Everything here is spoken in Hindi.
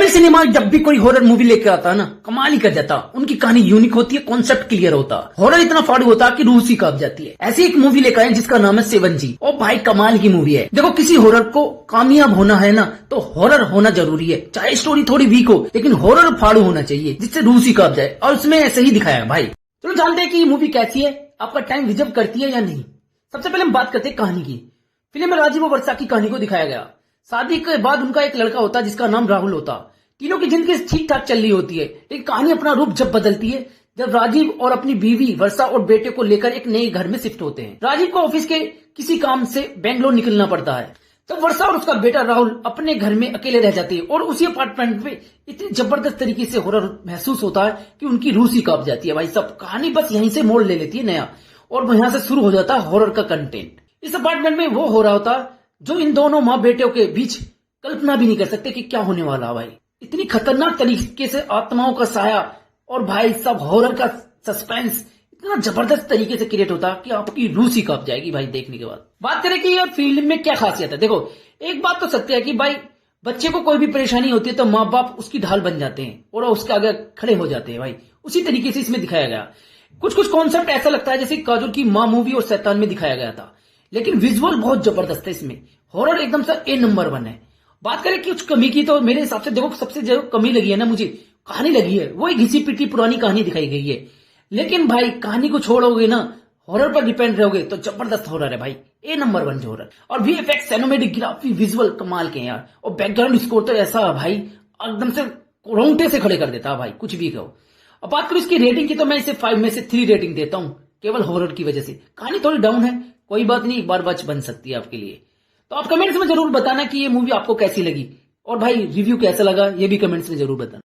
कई सिनेमा जब भी कोई हॉरर मूवी लेकर आता है ना, कमाल ही कर जाता। उनकी कहानी यूनिक होती है, कॉन्सेप्ट क्लियर होता, हॉरर इतना फाड़ू होता कि रूह सी कांप जाती है। ऐसी एक मूवी लेकर आए जिसका नाम है 7G। और भाई कमाल की मूवी है। देखो किसी हॉरर को कामयाब होना है ना तो हॉरर होना जरूरी है, चाहे स्टोरी थोड़ी वीक हो लेकिन हॉरर फाड़ू होना चाहिए जिससे रूह सी कांप जाए। और उसमें ऐसे ही दिखाया है भाई। चलो जानते हैं कि ये मूवी कैसी है, आपका टाइम रिजर्व करती है या नहीं। सबसे पहले हम बात करते हैं कहानी की। फिल्म में राजीव और वर्षा की कहानी को दिखाया गया। शादी के बाद उनका एक लड़का होता है जिसका नाम राहुल होता। तीनों की जिंदगी ठीक ठाक चल रही होती है, लेकिन कहानी अपना रूप जब बदलती है जब राजीव और अपनी बीवी वर्षा और बेटे को लेकर एक नए घर में शिफ्ट होते हैं। राजीव को ऑफिस के किसी काम से बेंगलोर निकलना पड़ता है। तब वर्षा और उसका बेटा राहुल अपने घर में अकेले रह जाते हैं और उसी अपार्टमेंट में इतनी जबरदस्त तरीके से हॉरर महसूस होता है कि उनकी रूह सी कांप जाती है। भाई सब कहानी बस यहीं से मोड़ ले लेती है नया, और यहां से शुरू हो जाता है हॉरर का कंटेंट। इस अपार्टमेंट में वो हो रहा होता जो इन दोनों माँ बेटियों के बीच कल्पना भी नहीं कर सकते कि क्या होने वाला है। भाई इतनी खतरनाक तरीके से आत्माओं का साया और भाई सब हॉरर का सस्पेंस इतना जबरदस्त तरीके से क्रिएट होता कि आपकी रूह सी कांप जाएगी भाई देखने के बाद। बात करें कि ये फिल्म में क्या खासियत है। देखो एक बात तो सत्य है कि भाई बच्चे को कोई भी परेशानी होती है तो माँ बाप उसकी ढाल बन जाते हैं और उसके आगे खड़े हो जाते हैं। भाई उसी तरीके से इसमें दिखाया गया। कुछ कॉन्सेप्ट ऐसा लगता है जैसे काजोल की माँ मूवी और शैतान में दिखाया गया था, लेकिन विजुअल बहुत जबरदस्त है। इसमें हॉरर एकदम से A नंबर 1 है। बात करें कि कुछ कमी की तो मेरे हिसाब से देखो सबसे जो कमी लगी है ना मुझे कहानी लगी है, वो एक घिसी पिटी पुरानी कहानी दिखाई गई है। लेकिन भाई कहानी को छोड़ोगे ना, हॉरर पर डिपेंड रहोगे तो जबरदस्त हॉरर है भाई, A नंबर 1 हॉरर। और VFX सिनेमैटिक ग्राफी विजुअल कमाल के यार, और बैकग्राउंड स्कोर तो ऐसा भाई एकदम से रोंगटे से खड़े कर देता है भाई कुछ भी कहो। अब बात करूं इसकी रेटिंग की तो मैं इसे 5 में से 3 रेटिंग देता हूं, केवल हॉरर की वजह से। कहानी थोड़ी डाउन है, कोई बात नहीं, एक बार वॉच बन सकती है आपके लिए। तो आप कमेंट्स में जरूर बताना कि ये मूवी आपको कैसी लगी, और भाई रिव्यू कैसा लगा ये भी कमेंट्स में जरूर बताना।